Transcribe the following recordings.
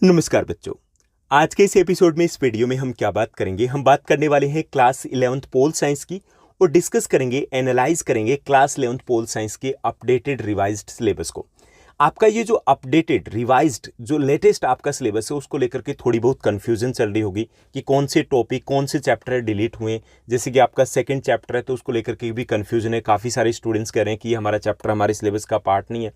नमस्कार बच्चों। आज के इस एपिसोड में इस वीडियो में हम क्या बात करेंगे, हम बात करने वाले हैं क्लास 11th पोल साइंस की और डिस्कस करेंगे, एनालाइज करेंगे क्लास 11th पोल साइंस के अपडेटेड रिवाइज्ड सिलेबस को। आपका ये जो अपडेटेड रिवाइज्ड जो लेटेस्ट आपका सिलेबस है उसको लेकर के थोड़ी बहुत कन्फ्यूजन चल रही होगी कि कौन से टॉपिक कौन से चैप्टर डिलीट हुए। जैसे कि आपका सेकंड चैप्टर है तो उसको लेकर के भी कन्फ्यूजन है। काफ़ी सारे स्टूडेंट्स कह रहे हैं कि ये हमारा चैप्टर हमारे सिलेबस का पार्ट नहीं है।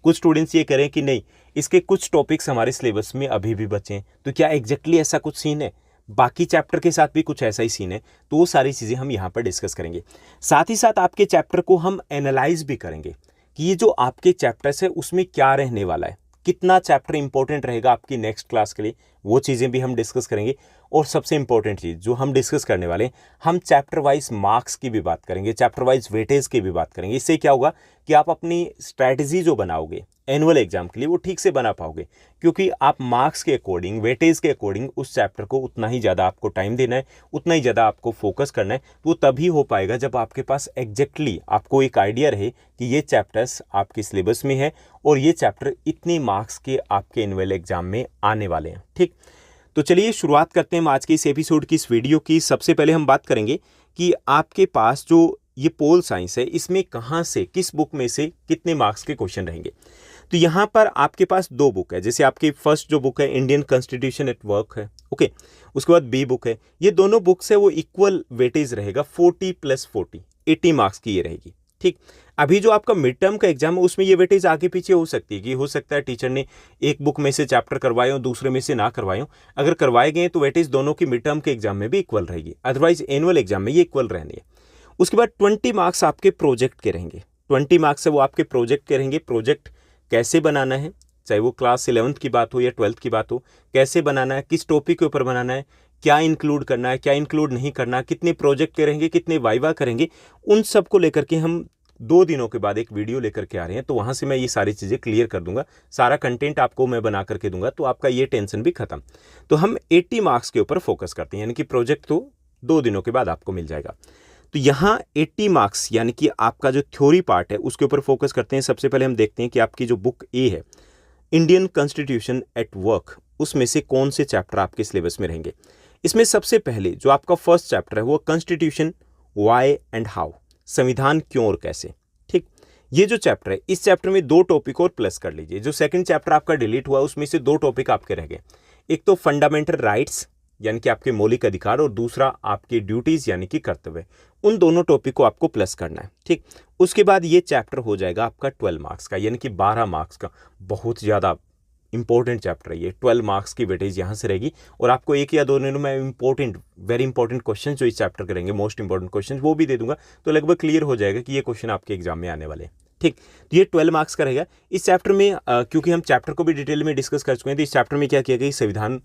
कुछ स्टूडेंट्स ये कह रहे हैं कि नहीं, इसके कुछ टॉपिक्स हमारे सिलेबस में अभी भी बचे हैं। तो क्या एग्जैक्टली ऐसा कुछ सीन है? बाकी चैप्टर के साथ भी कुछ ऐसा ही सीन है? तो वो सारी चीज़ें हम यहाँ पर डिस्कस करेंगे। साथ ही साथ आपके चैप्टर को हम एनालाइज भी करेंगे कि ये जो आपके चैप्टर्स है उसमें क्या रहने वाला है, कितना चैप्टर इंपॉर्टेंट रहेगा आपकी नेक्स्ट क्लास के लिए, वो चीज़ें भी हम डिस्कस करेंगे। और सबसे इंपॉर्टेंट चीज़ जो हम डिस्कस करने वाले हैं, हम चैप्टर वाइज मार्क्स की भी बात करेंगे, चैप्टर वाइज वेटेज की भी बात करेंगे। इससे क्या होगा कि आप अपनी स्ट्रैटेजी जो बनाओगे एनुअल एग्जाम के लिए वो ठीक से बना पाओगे, क्योंकि आप मार्क्स के अकॉर्डिंग, वेटेज के अकॉर्डिंग उस चैप्टर को उतना ही ज़्यादा आपको टाइम देना है, उतना ही ज़्यादा आपको फोकस करना है। वो तभी हो पाएगा जब आपके पास एग्जैक्टली आपको एक आइडिया रहे कि ये चैप्टर्स आपके सिलेबस में है और ये चैप्टर इतने मार्क्स के आपके एनुअल एग्जाम में आने वाले हैं। ठीक, तो चलिए शुरुआत करते हैं हम आज के इस एपिसोड की, इस वीडियो की। सबसे पहले हम बात करेंगे कि आपके पास जो ये पोल साइंस है इसमें कहाँ से, किस बुक में से कितने मार्क्स के क्वेश्चन रहेंगे। तो यहाँ पर आपके पास दो बुक है। जैसे आपकी फर्स्ट जो बुक है इंडियन कॉन्स्टिट्यूशन एट वर्क है, ओके। उसके बाद बी बुक है। ये दोनों बुक्स है वो इक्वल वेटेज रहेगा, 40 + 40, 80 मार्क्स की ये रहेगी। ठीक, अभी जो आपका मिड टर्म का एग्जाम है उसमें ये वेटेज आगे पीछे हो सकती है कि हो सकता है टीचर ने एक बुक में से चैप्टर करवाए हो, दूसरे में से ना करवाए हो। अगर करवाए गए तो वेटेज दोनों की मिड टर्म के एग्जाम में भी इक्वल रहेगी, अदरवाइज एनुअल एग्जाम में ये इक्वल रहनी है। उसके बाद 20 मार्क्स आपके प्रोजेक्ट के रहेंगे। 20 मार्क्स है वो आपके प्रोजेक्ट के रहेंगे। प्रोजेक्ट कैसे बनाना है, चाहे वो क्लास 11th की बात हो या 12th की बात हो, कैसे बनाना है, किस टॉपिक के ऊपर बनाना है, क्या इंक्लूड करना है, क्या इंक्लूड नहीं करना, कितने प्रोजेक्ट के रहेंगे, कितने वाइवा करेंगे, उन सब को लेकर के हम 2 दिनों के बाद एक वीडियो लेकर के आ रहे हैं। तो वहाँ से मैं ये सारी चीज़ें क्लियर कर दूंगा, सारा कंटेंट आपको मैं बना करके दूंगा, तो आपका ये टेंशन भी खत्म। तो हम 80 मार्क्स के ऊपर फोकस करते हैं, यानी कि प्रोजेक्ट तो 2 दिनों के बाद आपको मिल जाएगा। तो यहाँ 80 मार्क्स यानी कि आपका जो थ्योरी पार्ट है उसके ऊपर फोकस करते हैं। सबसे पहले हम देखते हैं कि आपकी जो बुक ए है इंडियन कॉन्स्टिट्यूशन एट वर्क, उसमें से कौन से चैप्टर आपके सिलेबस में रहेंगे। इसमें सबसे पहले जो आपका फर्स्ट चैप्टर है वो कॉन्स्टिट्यूशन वाई एंड हाउ, संविधान क्यों और कैसे। ठीक, ये जो चैप्टर है इस चैप्टर में 2 टॉपिक और प्लस कर लीजिए। जो सेकंड चैप्टर आपका डिलीट हुआ उसमें से 2 टॉपिक आपके रह गए, एक तो फंडामेंटल राइट्स यानी कि आपके मौलिक अधिकार, और दूसरा आपके ड्यूटीज यानी कि कर्तव्य। उन दोनों टॉपिक को आपको प्लस करना है। ठीक, उसके बाद ये चैप्टर हो जाएगा आपका 12 मार्क्स का, यानी कि 12 मार्क्स का। बहुत ज़्यादा इंपॉर्टेंट चैप्टर है ये, 12 मार्क्स की वेटेज यहाँ से रहेगी। और आपको 1 या 2 दिनों में इंपॉर्टेंट, वेरी इंपॉर्टेंट क्वेश्चन जो इस चैप्टर के रहेंगे, मोस्ट इंपॉर्टेंट क्वेश्चन वो भी दे दूंगा। तो लगभग क्लियर हो जाएगा कि ये क्वेश्चन आपके एग्जाम में आने वाले हैं। ठीक, तो ये 12 मार्क्स का रहेगा। इस चैप्टर में क्योंकि हम चैप्टर को भी डिटेल में डिस्कस कर चुके हैं, तो इस चैप्टर में क्या किया गया, संविधान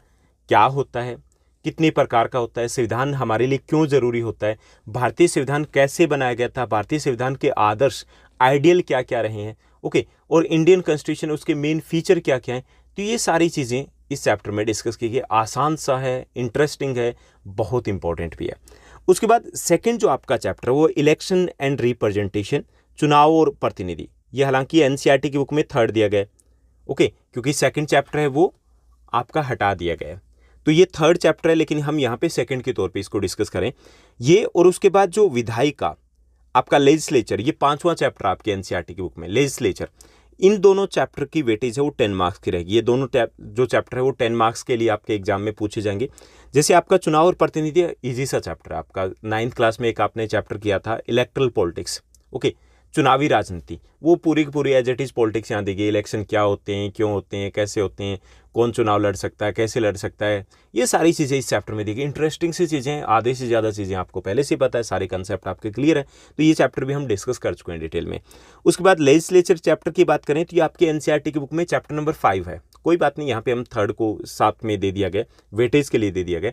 क्या होता है, कितने प्रकार का होता है, संविधान हमारे लिए क्यों जरूरी होता है, भारतीय संविधान कैसे बनाया गया था, भारतीय संविधान के आदर्श आइडियल क्या क्या रहे हैं, ओके, और इंडियन कॉन्स्टिट्यूशन उसके मेन फीचर क्या क्या हैं। तो ये सारी चीज़ें इस चैप्टर में डिस्कस की गई। आसान सा है, इंटरेस्टिंग है, बहुत इंपॉर्टेंट भी है। उसके बाद सेकेंड जो आपका चैप्टर है वो इलेक्शन एंड रिप्रेजेंटेशन, चुनाव और प्रतिनिधि। ये हालांकि एनसीईआरटी की बुक में 3rd दिया गया है, ओके, क्योंकि सेकेंड चैप्टर है वो आपका हटा दिया गया है। तो ये 3rd चैप्टर है, लेकिन हम यहाँ पे सेकंड के तौर पे इसको डिस्कस करें ये। और उसके बाद जो विधायिका आपका लेजिस्लेचर, ये 5वां चैप्टर आपके एनसीईआरटी की बुक में, लेजिस्लेचर। इन दोनों चैप्टर की वेटेज है वो 10 मार्क्स की रहेगी। ये दोनों जो चैप्टर है वो 10 मार्क्स के लिए आपके एग्जाम में पूछे जाएंगे। जैसे आपका चुनाव और प्रतिनिधि ईजी सा चैप्टर है आपका, 9th क्लास में एक आपने चैप्टर किया था इलेक्ट्रल पॉलिटिक्स, ओके, चुनावी राजनीति। वो पूरी की पूरी एज इट इज पॉलिटिक्स यहाँ दी गई। इलेक्शन क्या होते हैं, क्यों होते हैं, कैसे होते हैं, कौन चुनाव लड़ सकता है, कैसे लड़ सकता है, ये सारी चीज़ें इस चैप्टर में दी गई। इंटरेस्टिंग सी चीज़ें हैं, आधे से ज़्यादा चीज़ें आपको पहले से पता है, सारे कंसेप्ट आपके क्लियर है। तो ये चैप्टर भी हम डिस्कस कर चुके हैं डिटेल में। उसके बाद लेजिस्लेचर चैप्टर की बात करें तो ये आपके एनसीईआरटी की बुक में चैप्टर नंबर 5 है। कोई बात नहीं, यहाँ पे हम 3rd को साथ में दे दिया गया, वेटेज के लिए दे दिया गया।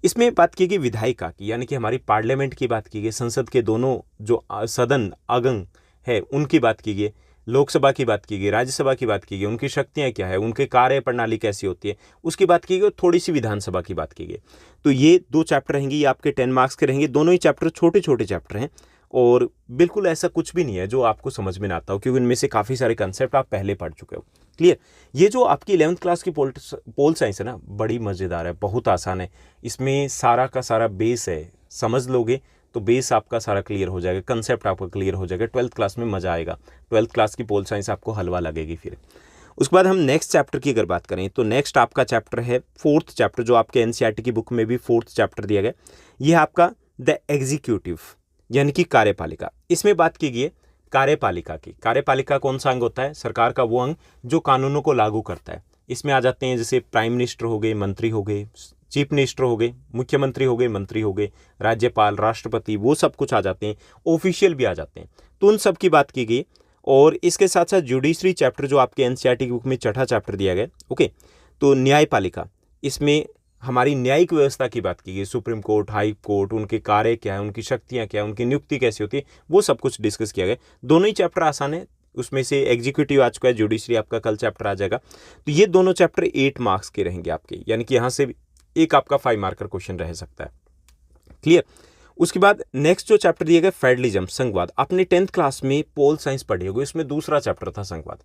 इसमें बात की गई विधायिका की, यानी कि हमारी पार्लियामेंट की बात की गई, संसद के दोनों जो सदन अंग है उनकी बात की गई, लोकसभा की बात की गई, राज्यसभा की बात की गई, उनकी शक्तियां क्या है, उनके कार्य प्रणाली कैसी होती है उसकी बात की गई, थोड़ी सी विधानसभा की बात की गई। तो ये 2 चैप्टर रहेंगे, ये आपके 10 मार्क्स के रहेंगे। दोनों ही चैप्टर छोटे छोटे चैप्टर हैं और बिल्कुल ऐसा कुछ भी नहीं है जो आपको समझ में ना आता हो, क्योंकि इनमें से काफ़ी सारे कंसेप्ट आप पहले पढ़ चुके हो। क्लियर। ये जो आपकी 11th क्लास की पोल साइंस है ना, बड़ी मज़ेदार है, बहुत आसान है। इसमें सारा का सारा बेस है, समझ लोगे तो बेस आपका सारा क्लियर हो जाएगा, कंसेप्ट आपका क्लियर हो जाएगा। 12th क्लास में मज़ा आएगा, 12th क्लास की पोल साइंस आपको हलवा लगेगी। फिर उसके बाद हम नेक्स्ट चैप्टर की अगर बात करें तो नेक्स्ट आपका चैप्टर है 4th चैप्टर, जो आपके एनसीईआरटी की बुक में भी 4th चैप्टर दिया गया। ये आपका द एग्जीक्यूटिव यानी कि कार्यपालिका। इसमें बात की गई है कार्यपालिका की। कार्यपालिका कौन सा अंग होता है? सरकार का वो अंग जो कानूनों को लागू करता है। इसमें आ जाते हैं जैसे प्राइम मिनिस्टर हो गए, मंत्री हो गए, चीफ मिनिस्टर हो गए, मुख्यमंत्री हो गए, मंत्री हो गए, राज्यपाल, राष्ट्रपति, वो सब कुछ आ जाते हैं, ऑफिशियल भी आ जाते हैं। तो उन सब की बात की गई। और इसके साथ साथ जुडिशरी चैप्टर जो आपके एनसीईआरटी की बुक में छठा चैप्टर दिया गया। ओके, तो न्यायपालिका, इसमें हमारी न्यायिक व्यवस्था की बात की गई, सुप्रीम कोर्ट, हाई कोर्ट, उनके कार्य क्या है, उनकी शक्तियां क्या है, उनकी नियुक्ति कैसी होती है, वो सब कुछ डिस्कस किया गया। दोनों ही चैप्टर आसान है, उसमें से एग्जीक्यूटिव आ चुका है, जुडिशरी आपका कल चैप्टर आ जाएगा। तो ये दोनों चैप्टर 8 मार्क्स के रहेंगे आपके, यानी कि यहाँ से एक आपका 5 मार्कर क्वेश्चन रह सकता है। क्लियर। उसके बाद नेक्स्ट जो चैप्टर दिया गया फेडरलिज्म, संघवाद। आपने 10th क्लास में पोल साइंस पढ़ी होगी, उसमें दूसरा चैप्टर था संघवाद।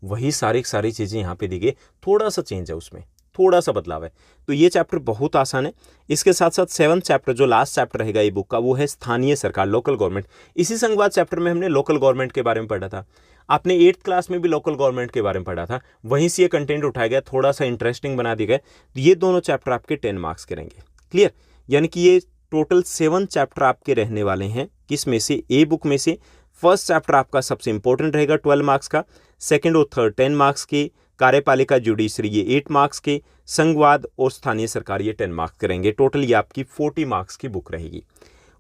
वही सारी चीज़ें यहाँ पे दी गई, थोड़ा सा चेंज है, उसमें थोड़ा सा बदलाव है। तो ये चैप्टर बहुत आसान है। इसके साथ साथ 7th चैप्टर जो लास्ट चैप्टर रहेगा ये बुक का, वो है स्थानीय सरकार, लोकल गवर्नमेंट। इसी संघवाद चैप्टर में हमने लोकल गवर्नमेंट के बारे में पढ़ा था। आपने 8th क्लास में भी लोकल गवर्नमेंट के बारे में पढ़ा था, वहीं से ये कंटेंट उठाया गया, थोड़ा सा इंटरेस्टिंग बना दिया गया। तो ये दोनों चैप्टर आपके 10 मार्क्स के रहेंगे। क्लियर। यानी कि ये टोटल 7 चैप्टर आपके रहने वाले हैं। किस में से? ए बुक में से। फर्स्ट चैप्टर आपका सबसे इंपॉर्टेंट रहेगा 12 मार्क्स का, सेकंड और थर्ड 10 मार्क्स के, कार्यपालिका, जुडिशरी ये 8 मार्क्स के, संघवाद और स्थानीय सरकार ये 10 मार्क्स के रहेंगे। टोटल ये आपकी 40 मार्क्स की बुक रहेगी।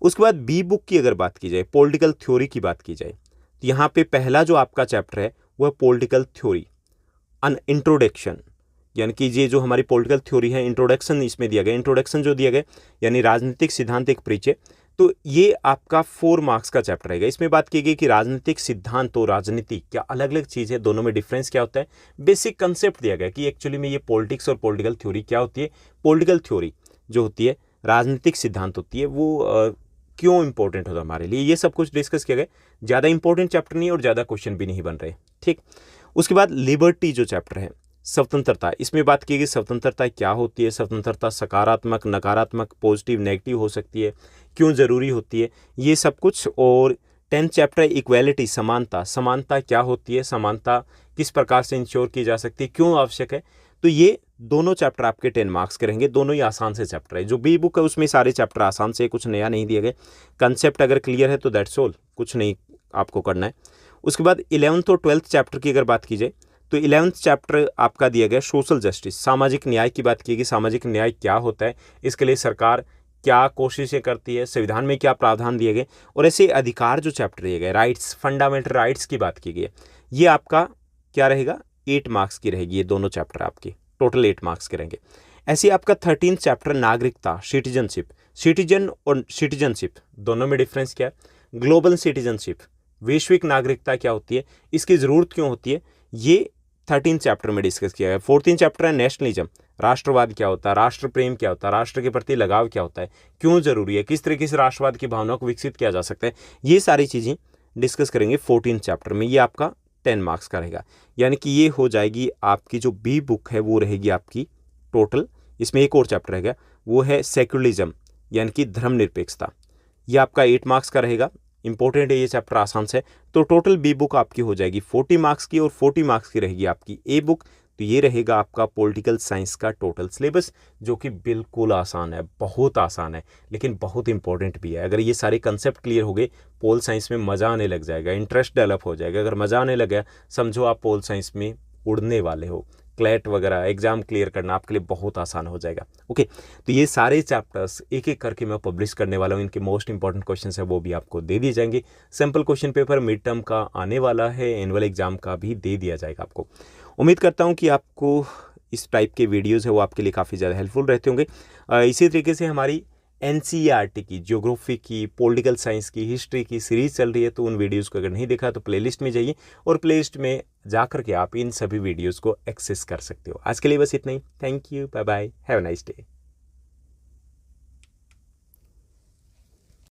उसके बाद बी बुक की अगर बात की जाए, पॉलिटिकल थ्योरी की बात की जाए, तो यहाँ पे पहला जो आपका चैप्टर है वह पॉलिटिकल थ्योरी, अन इंट्रोडक्शन, यानी कि ये जो हमारी पॉलिटिकल थ्योरी है, इंट्रोडक्शन इसमें दिया गया। इंट्रोडक्शन जो दिया गया यानी राजनीतिक सिद्धांत एक परिचय, तो ये आपका 4 मार्क्स का चैप्टर रहेगा। इसमें बात की गई कि राजनीतिक सिद्धांत और राजनीति क्या अलग अलग चीज़ है, दोनों में डिफरेंस क्या होता है, बेसिक कंसेप्ट दिया गया कि एक्चुअली में ये पॉलिटिक्स और पॉलिटिकल थ्योरी क्या होती है। पॉलिटिकल थ्योरी जो होती है, राजनीतिक सिद्धांत होती है, वो क्यों इंपॉर्टेंट होता है हमारे लिए, ये सब कुछ डिस्कस किया गया। ज़्यादा इंपॉर्टेंट चैप्टर नहीं और ज़्यादा क्वेश्चन भी नहीं बन रहे। ठीक। उसके बाद लिबर्टी जो चैप्टर है, स्वतंत्रता, इसमें बात की गई स्वतंत्रता क्या होती है, स्वतंत्रता सकारात्मक, नकारात्मक, पॉजिटिव, नेगेटिव हो सकती है, क्यों ज़रूरी होती है, ये सब कुछ। और 10th चैप्टर इक्वालिटी, समानता, समानता क्या होती है, समानता किस प्रकार से इंश्योर की जा सकती है, क्यों आवश्यक है। तो ये दोनों चैप्टर आपके 10 मार्क्स के रहेंगे। दोनों ही आसान से चैप्टर है। जो बी बुक है उसमें सारे चैप्टर आसान से, कुछ नया नहीं दिया गया। कंसेप्ट अगर क्लियर है तो दैट्स ऑल, कुछ नहीं आपको करना है। उसके बाद 11th और 12th चैप्टर की अगर बात की जाए तो 11th चैप्टर आपका दिया गया सोशल जस्टिस, सामाजिक न्याय की बात की गई। सामाजिक न्याय क्या होता है, इसके लिए सरकार क्या कोशिशें करती है, संविधान में क्या प्रावधान दिए गए, और ऐसे अधिकार जो चैप्टर दिए गए, राइट्स, फंडामेंटल राइट्स की बात की गई है, ये आपका क्या रहेगा, 8 मार्क्स की रहेगी। ये दोनों चैप्टर आपकी टोटल 8 मार्क्स के रहेंगे। ऐसे ही आपका 13th चैप्टर नागरिकता, सिटीजनशिप, सिटीजन और सिटीजनशिप दोनों में डिफरेंस क्या है, ग्लोबल सिटीजनशिप, वैश्विक नागरिकता क्या होती है, इसकी ज़रूरत क्यों होती है, ये 13th चैप्टर में डिस्कस किया गया। 14th चैप्टर है नेशनलिज्म, राष्ट्रवाद क्या होता है, राष्ट्र प्रेम क्या होता है, राष्ट्र के प्रति लगाव क्या होता है, क्यों जरूरी है, किस तरीके से राष्ट्रवाद की भावना को विकसित किया जा सकता है, ये सारी चीज़ें डिस्कस करेंगे 14th चैप्टर में। ये आपका 10 मार्क्स का रहेगा। यानी कि ये हो जाएगी आपकी जो बी बुक है, वो रहेगी आपकी टोटल। इसमें एक और चैप्टर रहेगा, वो है सेक्युलरिज्म यानी कि धर्मनिरपेक्षता, ये आपका 8 मार्क्स का रहेगा। इंपॉर्टेंट है ये चैप्टर, आसान से। तो टोटल बी बुक आपकी हो जाएगी 40 मार्क्स की, और 40 मार्क्स की रहेगी आपकी ए बुक। तो ये रहेगा आपका पॉलिटिकल साइंस का टोटल सिलेबस, जो कि बिल्कुल आसान है, बहुत आसान है, लेकिन बहुत इंपॉर्टेंट भी है। अगर ये सारे कंसेप्ट क्लियर हो गए, पोल साइंस में मज़ा आने लग जाएगा, इंटरेस्ट डेवलप हो जाएगा। अगर मज़ा आने लग गया, समझो आप पोल साइंस में उड़ने वाले हो। क्लैट वगैरह एग्जाम क्लियर करना आपके लिए बहुत आसान हो जाएगा। ओके, तो ये सारे चैप्टर्स एक एक करके मैं पब्लिश करने वाला हूँ। इनके मोस्ट इंपॉर्टेंट क्वेश्चंस है वो भी आपको दे दिए जाएंगे। Simple question paper mid term का आने वाला है, एनुअल एग्जाम का भी दे दिया जाएगा आपको। उम्मीद करता हूँ कि आपको इस टाइप के वीडियोज़ है वो आपके लिए काफ़ी ज़्यादा हेल्पफुल रहते होंगे। इसी तरीके से हमारी एनसीईआरटी की, ज्योग्राफी की, पॉलिटिकल साइंस की, हिस्ट्री की सीरीज़ चल रही है, तो उन वीडियोज़ को अगर नहीं देखा तो प्लेलिस्ट में जाइए, और प्लेलिस्ट में जाकर के आप इन सभी वीडियोज़ को एक्सेस कर सकते हो। आज के लिए बस इतना ही। Thank you, bye bye, have a nice day.